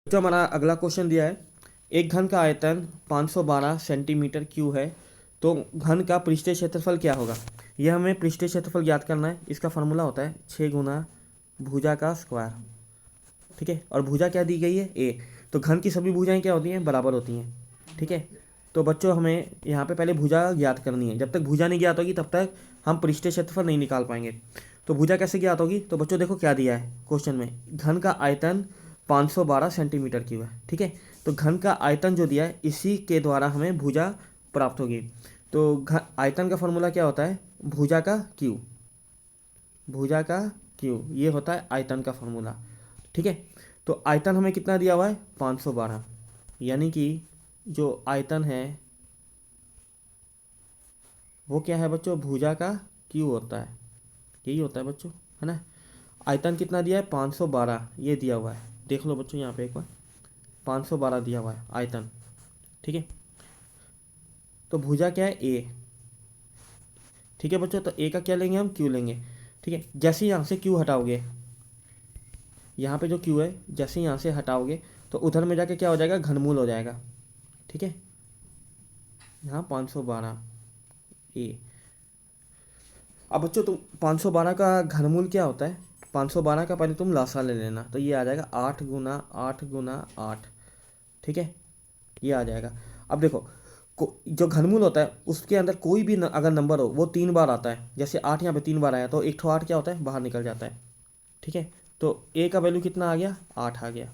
जो हमारा अगला क्वेश्चन दिया है, एक घन का आयतन 512 सेंटीमीटर क्यूब है, तो घन का पृष्ठीय क्षेत्रफल क्या होगा। यह हमें पृष्ठीय क्षेत्रफल ज्ञात करना है। इसका फार्मूला होता है 6 गुना भुजा का स्क्वायर। ठीक है, और भुजा क्या दी गई है, ए। तो घन की सभी भुजाएं क्या होती हैं, बराबर होती हैं। ठीक है, तो बच्चों हमें यहाँ पे पहले भुजा ज्ञात करनी है। जब तक भुजा नहीं ज्ञात होगी तब तक हम पृष्ठीय क्षेत्रफल नहीं निकाल पाएंगे। तो भुजा कैसे ज्ञात होगी, तो बच्चों देखो क्या दिया है क्वेश्चन में, घन का आयतन 512 सेंटीमीटर क्यूब है। ठीक है, तो घन का आयतन जो दिया है इसी के द्वारा हमें भुजा प्राप्त होगी। तो आयतन का फॉर्मूला क्या होता है, भुजा का क्यूब। भुजा का क्यूब ये होता है आयतन का फॉर्मूला। ठीक है, तो आयतन हमें कितना दिया हुआ है, 512। यानी कि जो आयतन है वो क्या है बच्चों, भुजा का क्यूब होता है। यही होता है बच्चों, है ना। आयतन कितना दिया है, 512 ये दिया हुआ है। देख लो बच्चों यहाँ पे एक बार, 512 दिया हुआ है आयतन। ठीक है, तो भुजा क्या है, ए। ठीक है बच्चों, तो ए का क्या लेंगे हम, क्यू लेंगे। ठीक है, जैसे यहाँ से क्यू हटाओगे, यहाँ पे जो क्यू है जैसे यहाँ से हटाओगे तो उधर में जाके क्या हो जाएगा, घनमूल हो जाएगा। ठीक है, यहाँ 512 ए। अब बच्चों तुम 512 का घनमूल क्या होता है, 512 का पहले तुम लासा ले लेना, तो ये आ जाएगा 8 गुना 8 गुना 8। ठीक है, ये आ जाएगा। अब देखो जो घनमूल होता है उसके अंदर कोई भी अगर नंबर हो वो 3 बार आता है। जैसे 8 यहाँ पे 3 बार आया तो एक ठो 8 क्या होता है, बाहर निकल जाता है। ठीक है, तो ए का वैल्यू कितना आ गया, 8 आ गया।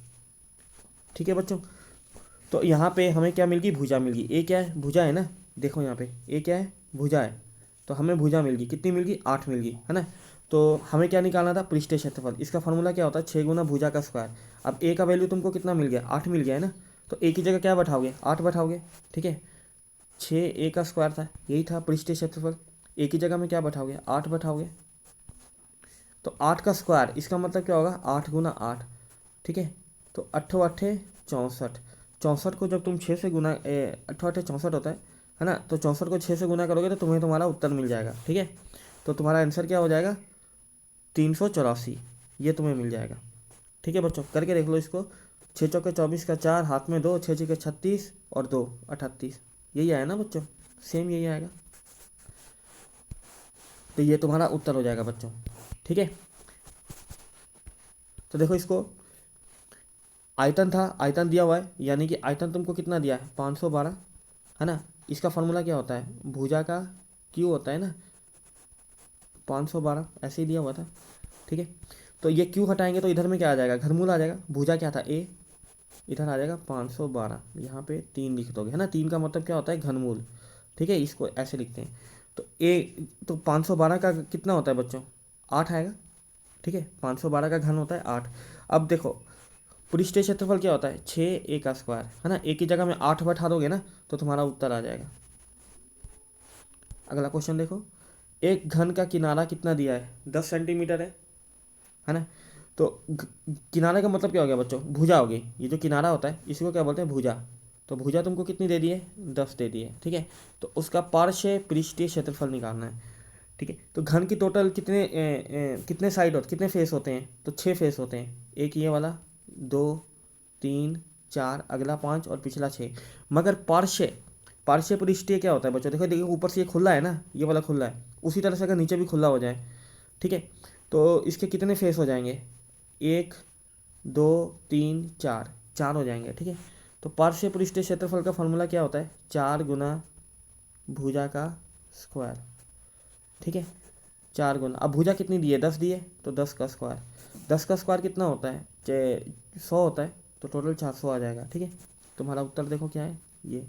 ठीक है बच्चों, तो यहाँ पे हमें क्या मिल गई, भुजा मिल गई। ए क्या है, भुजा है ना। देखो यहाँ पे ए क्या है, भुजा है। तो हमें भुजा मिल गई, कितनी मिल गई, 8 मिल गई, है ना। तो हमें क्या निकालना था, पृष्ठीय क्षेत्रफल। इसका फॉर्मूला क्या होता है, 6 गुना भुजा का स्क्वायर। अब ए का वैल्यू तुमको कितना मिल गया, 8 मिल गया है ना। तो ए की जगह क्या बैठाओगे, 8 बैठाओगे। ठीक है, 6 ए का स्क्वायर था, यही था पृष्ठीय क्षेत्रफल। ए की जगह में क्या बैठाओगे, 8 बैठाओगे। तो 8 का स्क्वायर, इसका मतलब क्या होगा, 8 गुना 8। ठीक है, तो 8 64। 64 को जब तुम 6 से गुना, 8 64 होता है ना। तो 64 को 6 से गुना करोगे तो तुम्हें तुम्हारा उत्तर मिल जाएगा। ठीक है, तो तुम्हारा आंसर क्या हो जाएगा, 384। ये तुम्हें मिल जाएगा। ठीक है बच्चों, करके देख लो इसको। 6 चौके 24 का 4, हाथ में 2, 6 छके 36 और 2 38। यही आया ना बच्चों, सेम यही आएगा। तो ये तुम्हारा उत्तर हो जाएगा बच्चों। ठीक है, तो देखो इसको, आयतन था, आयतन दिया हुआ है, यानी कि आयतन तुमको कितना दिया है, 512, है ना। इसका फॉर्मूला क्या होता है, भुजा का क्यू होता है ना, 512 ऐसे ही दिया हुआ था। ठीक है, तो ये क्यू हटाएंगे तो इधर में क्या आ जाएगा, घनमूल आ जाएगा। भुजा क्या था, ए। इधर आ जाएगा 512, यहाँ पे 3 लिख दोगे, है ना। 3 का मतलब क्या होता है, घनमूल। ठीक है, इसको ऐसे लिखते हैं। तो ए, तो 512 का कितना होता है बच्चों, 8 आएगा। ठीक है, 512 का घन होता है 8। अब देखो पृष्ठीय क्षेत्रफल क्या होता है, 6 ए का स्क्वायर, है ना। ए की जगह में 8 बैठा दोगे ना तो तुम्हारा उत्तर आ जाएगा। अगला क्वेश्चन देखो, एक घन का किनारा कितना दिया है, 10 सेंटीमीटर है ना। तो किनारे का मतलब क्या हो गया बच्चों, भुजा हो गई। ये जो किनारा होता है इसी को क्या बोलते हैं, भुजा। तो भुजा तुमको कितनी दे दी है, 10 दे दी है। ठीक है, तो उसका पार्श्व पृष्ठीय क्षेत्रफल निकालना है। ठीक है, तो घन की टोटल कितने साइड होते, कितने फेस होते हैं, तो 6 फेस होते हैं। एक ये वाला, 2, 3, 4, अगला 5 और पिछला 6। मगर पार्श्व, पार्श्व पृष्ठीय क्या होता है बच्चों, देखो देखो ऊपर से ये खुला है ना, ये वाला खुला है, उसी तरह से अगर नीचे भी खुला हो जाए, ठीक है, तो इसके कितने फेस हो जाएंगे, 1, 2, 3, 4, 4 हो जाएंगे। ठीक है, तो पार्श्व पृष्ठीय क्षेत्रफल का फॉर्मूला क्या होता है, 4 गुना भुजा का स्क्वायर। ठीक है, 4 गुना, अब भुजा कितनी दी है, 10 दी है, तो 10 का स्क्वायर। 10 का स्क्वायर कितना होता है, 100 होता है, तो टोटल 400 आ जाएगा। ठीक है, तुम्हारा उत्तर देखो क्या है, ये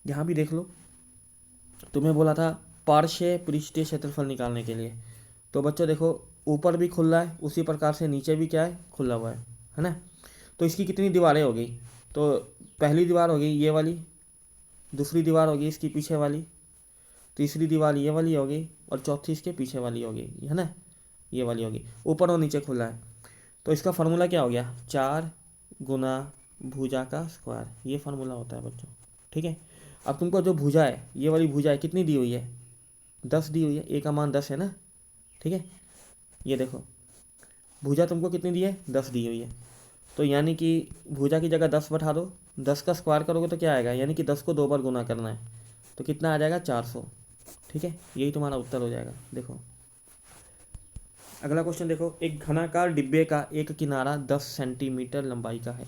यहाँ भी देख लो। तुम्हें बोला था पार्श्व पृष्ठीय क्षेत्रफल निकालने के लिए। तो बच्चों देखो, ऊपर भी खुला है उसी प्रकार से नीचे भी क्या है, खुला हुआ है ना। तो इसकी कितनी दीवारें हो गई, तो पहली दीवार हो गई ये वाली, दूसरी दीवार हो गई इसकी पीछे वाली, तीसरी दीवार ये वाली हो गई और चौथी इसके पीछे वाली हो गई, है ना। ये वाली होगी, ऊपर और नीचे खुला है। तो इसका फार्मूला क्या हो गया, 4 गुना भुजा का स्क्वायर, ये फार्मूला होता है बच्चों। ठीक है, अब तुमको जो भुजा है, ये वाली भुजा है, कितनी दी हुई है, 10 दी हुई है, ए का मान 10 है ना। ठीक है, ये देखो भुजा तुमको कितनी दी है, 10 दी हुई है। तो यानी कि भुजा की जगह 10 बैठा दो, 10 का स्क्वायर करोगे तो क्या आएगा, यानी कि 10 को 2 बार गुना करना है, तो कितना आ जाएगा 400। ठीक है, यही तुम्हारा उत्तर हो जाएगा। देखो अगला क्वेश्चन देखो, एक घनाकार डिब्बे का एक किनारा 10 सेंटीमीटर लंबाई का है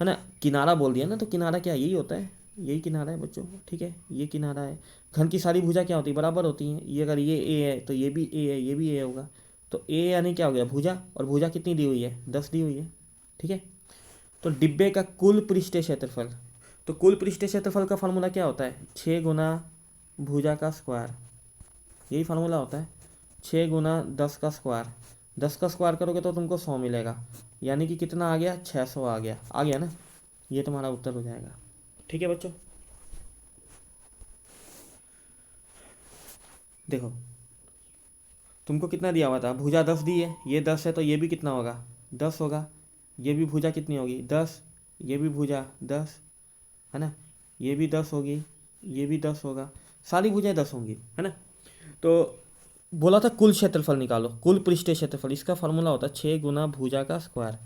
ना। किनारा बोल दिया ना, तो किनारा क्या यही होता है, यही किनारा है बच्चों। ठीक है, ये किनारा है। घन की सारी भुजा क्या होती है, बराबर होती हैं। ये अगर ये ए है तो ये भी ए है, ये भी ए होगा। तो ए यानी क्या हो गया, भुजा, और भुजा कितनी दी हुई है, 10 दी हुई है। ठीक है, तो डिब्बे का कुल पृष्ठीय क्षेत्रफल, तो कुल पृष्ठीय क्षेत्रफल का फार्मूला क्या होता है, 6 गुना भुजा का स्क्वायर, यही फार्मूला होता है। 6 गुना 10 का स्क्वायर, 10 का स्क्वायर करोगे तो तुमको 100 मिलेगा, यानी कि कितना आ गया, 600 आ गया ना। ये तुम्हारा उत्तर हो जाएगा। ठीक है बच्चों, देखो तुमको कितना दिया हुआ था, भुजा 10 दी है, ये 10 है तो ये भी कितना होगा, 10 होगा। ये भी भुजा कितनी होगी, 10, ये भी भुजा 10 है ना, ये भी 10 होगी, ये भी 10 होगा, सारी भुजाएं 10 होंगी, है ना। तो बोला था कुल क्षेत्रफल निकालो, कुल पृष्ठीय क्षेत्रफल, इसका फार्मूला होता है 6 गुना भुजा का स्क्वायर।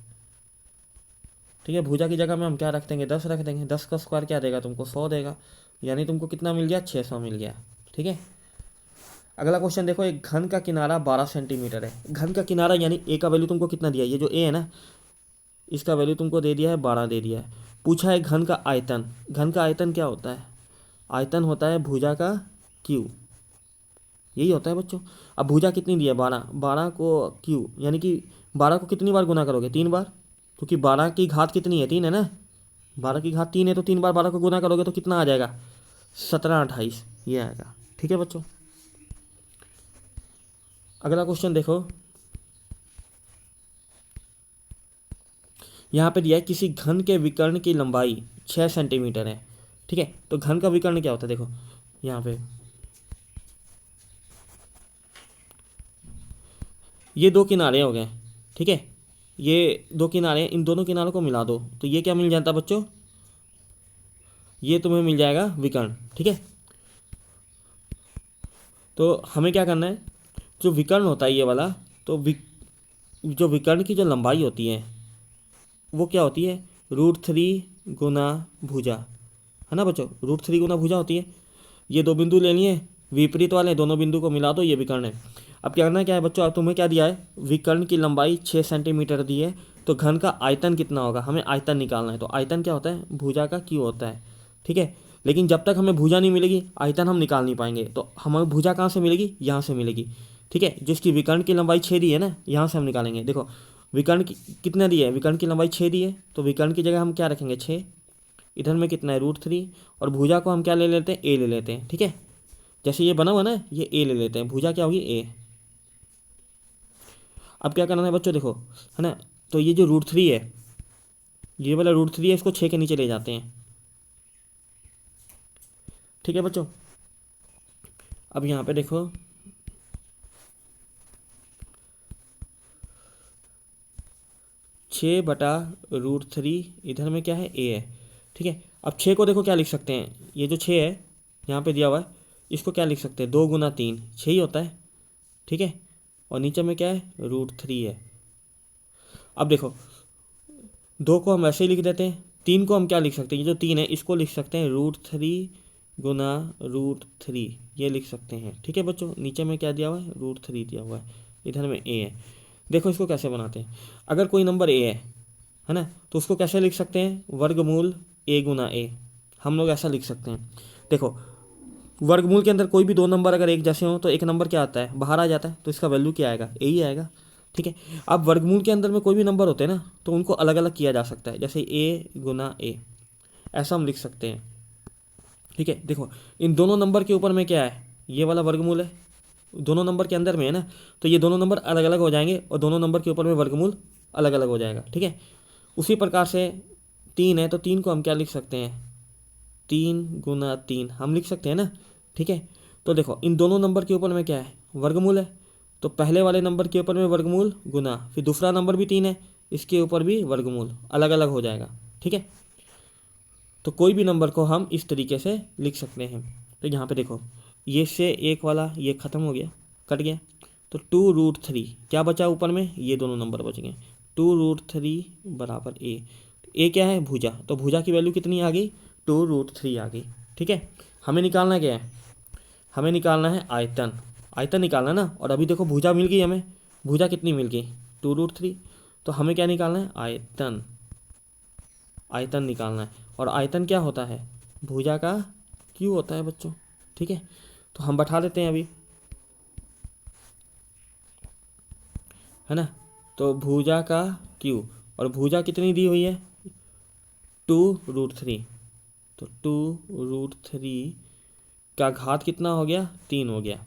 ठीक है, भुजा की जगह में हम क्या रख देंगे, 10 रख देंगे। 10 का स्क्वायर क्या देगा तुमको, 100 देगा, यानी तुमको कितना मिल गया, 600 मिल गया। ठीक है, अगला क्वेश्चन देखो, एक घन का किनारा 12 सेंटीमीटर है। घन का किनारा यानी ए का वैल्यू तुमको कितना दिया, ये जो ए है ना, इसका वैल्यू तुमको दे दिया है 12 दे दिया है। पूछा है घन का आयतन। घन का आयतन क्या होता है, आयतन होता है भुजा का क्यू, यही होता है बच्चों। अब भुजा कितनी दी है, 12, 12 को क्यू, यानी कि 12 को कितनी बार गुना करोगे, 3 बार, क्योंकि 12 की घात कितनी है, 3 है ना। 12 की घात 3 है, तो 3 बार 12 को गुना करोगे तो कितना आ जाएगा, 17 28, ये आएगा। ठीक है बच्चों, अगला क्वेश्चन देखो, यहाँ पे दिया है किसी घन के विकर्ण की लंबाई 6 सेंटीमीटर है। ठीक है, तो घन का विकर्ण क्या होता है, देखो यहाँ पे ये दो किनारे हो गए। ठीक है, ये दो किनारे, इन दोनों किनारों को मिला दो तो ये क्या मिल जाता बच्चों, ये तुम्हें मिल जाएगा विकर्ण। ठीक है, तो हमें क्या करना है, जो विकर्ण होता है ये वाला, तो जो विकर्ण की जो लंबाई होती है वो क्या होती है, √3 गुना भुजा, है ना बच्चों, √3 गुना भुजा होती है। ये दो बिंदु ले लिए विपरीत वाले, दोनों बिंदु को मिला दो, ये विकर्ण है। अब क्या करना क्या है बच्चों, अब तुम्हें क्या दिया है, विकर्ण की लंबाई 6 सेंटीमीटर दी है, तो घन का आयतन कितना होगा, हमें आयतन निकालना है। तो आयतन क्या होता है, भुजा का क्यू होता है। ठीक है, लेकिन जब तक हमें भुजा नहीं मिलेगी आयतन हम निकाल नहीं पाएंगे। तो हमें भुजा कहाँ से मिलेगी, यहाँ से मिलेगी। ठीक है, जिसकी विकर्ण की लंबाई 6 दी है ना, यहाँ से हम निकालेंगे। देखो विकर्ण की कितना दी है, विकर्ण की लंबाई 6 दी है, तो विकर्ण की जगह हम क्या रखेंगे, 6, इधर में कितना है, √3, और भुजा को हम क्या ले लेते हैं, ए ले लेते हैं। ठीक है, जैसे ये बना हुआ ना, ये ए ले लेते हैं, भुजा क्या होगी, ए। अब क्या करना है बच्चों, देखो है ना, तो ये जो √3 है, ये वाला √3 है, इसको 6 के नीचे ले जाते हैं। ठीक है बच्चों, अब यहाँ पे देखो, छः बटा √3, इधर में क्या है, ए है। ठीक है, अब 6 को देखो क्या लिख सकते हैं, ये जो 6 है यहाँ पे दिया हुआ है, इसको क्या लिख सकते हैं, 2 गुना 3, 6 ही होता है। ठीक है, और नीचे में क्या है, √3 है। अब देखो 2 को हम ऐसे ही लिख देते हैं, 3 को हम क्या लिख सकते हैं, ये जो 3 है इसको लिख सकते हैं √3 गुना √3, ये लिख सकते हैं। ठीक है बच्चों, नीचे में क्या दिया हुआ है, √3 दिया हुआ है, इधर में ए है। देखो इसको कैसे बनाते हैं, अगर कोई नंबर ए है ना, तो उसको कैसे लिख सकते हैं, वर्गमूल ए गुना ए, हम लोग ऐसा लिख सकते हैं। देखो वर्गमूल के अंदर कोई भी दो नंबर अगर एक जैसे हो तो एक नंबर क्या आता है, बाहर आ जाता है, तो इसका वैल्यू क्या आएगा, ए ही आएगा। ठीक है, अब वर्गमूल के अंदर में कोई भी नंबर होते हैं ना, तो उनको अलग अलग किया जा सकता है, जैसे ए गुना ए, ऐसा हम लिख सकते हैं। ठीक है, देखो इन दोनों नंबर के ऊपर में क्या है, ये वाला वर्गमूल है, दोनों नंबर के अंदर में है ना, तो ये दोनों नंबर अलग अलग हो जाएंगे और दोनों नंबर के ऊपर में वर्गमूल अलग अलग हो जाएगा। ठीक है, उसी प्रकार से 3 है, तो 3 को हम क्या लिख सकते हैं, 3 गुना 3 हम लिख सकते हैं ना। ठीक है, तो देखो इन दोनों नंबर के ऊपर में क्या है, वर्गमूल है, तो पहले वाले नंबर के ऊपर में वर्गमूल गुना, फिर दूसरा नंबर भी 3 है, इसके ऊपर भी वर्गमूल अलग अलग हो जाएगा। ठीक है, तो कोई भी नंबर को हम इस तरीके से लिख सकते हैं। तो यहाँ पे देखो ये से एक वाला ये ख़त्म हो गया, कट गया, तो 2√3 क्या बचा ऊपर में, ये दोनों नंबर बच गए, 2√3 बराबर ए। ए क्या है? भुजा। तो भुजा की वैल्यू कितनी आ गई? 2√3 आ गई। ठीक है, हमें निकालना क्या है? हमें निकालना है आयतन। आयतन निकालना है ना। और अभी देखो भुजा मिल गई हमें। भुजा कितनी मिल गई? 2√3। तो हमें क्या निकालना है? आयतन। आयतन निकालना है। और आयतन क्या होता है? भुजा का क्यू होता है बच्चों। ठीक है, तो हम बैठा देते हैं अभी, है ना। तो भुजा का क्यू, और भुजा कितनी दी हुई है? 2√3। तो 2√3 का घात कितना हो गया? 3 हो गया।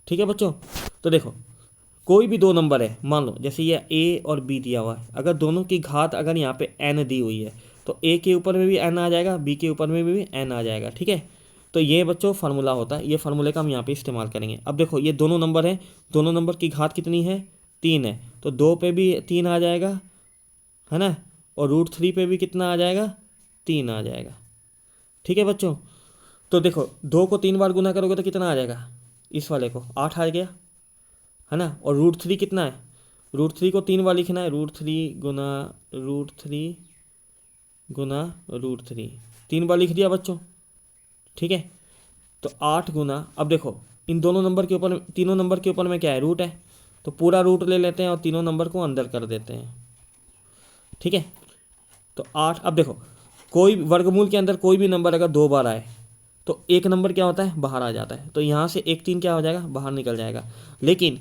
ठीक है बच्चों, तो देखो कोई भी दो नंबर है, मान लो जैसे ये ए और बी दिया हुआ है, अगर दोनों की घात अगर यहाँ पे एन दी हुई है तो ए के ऊपर में भी एन आ जाएगा, बी के ऊपर में भी एन आ जाएगा। ठीक है, तो ये बच्चों फार्मूला होता है, ये फार्मूले का हम यहाँ पे इस्तेमाल करेंगे। अब देखो ये दोनों नंबर हैं, दोनों नंबर की घात कितनी है? 3 है, तो 2 पे भी 3 आ जाएगा, है ना। और √3 पे भी कितना आ जाएगा? 3 आ जाएगा। ठीक है बच्चों, तो देखो 2 को 3 बार गुना करोगे तो कितना आ जाएगा? इस वाले को 8 आ गया, है ना। और √3 कितना है? √3 को 3 बार लिखना है, √3 गुना √3 3 बार लिख दिया बच्चों। ठीक है, तो 8 गुना, अब देखो इन दोनों नंबर के ऊपर, तीनों नंबर के ऊपर में क्या है? रूट है, तो पूरा रूट ले लेते हैं और तीनों नंबर को अंदर कर देते हैं। ठीक है, तो 8। अब देखो कोई वर्गमूल के अंदर कोई भी नंबर अगर 2 बार आए तो एक नंबर क्या होता है? बाहर आ जाता है, तो यहाँ से एक 3 क्या हो जाएगा? बाहर निकल जाएगा। लेकिन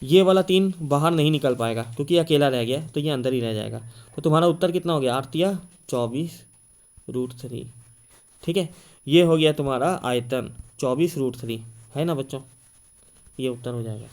ये वाला 3 बाहर नहीं निकल पाएगा क्योंकि अकेला रह गया, तो ये अंदर ही रह जाएगा। तो तुम्हारा उत्तर कितना हो गया? 8 या 24√3। ठीक है, ये हो गया तुम्हारा आयतन 24√3, है ना बच्चों, ये उत्तर हो जाएगा।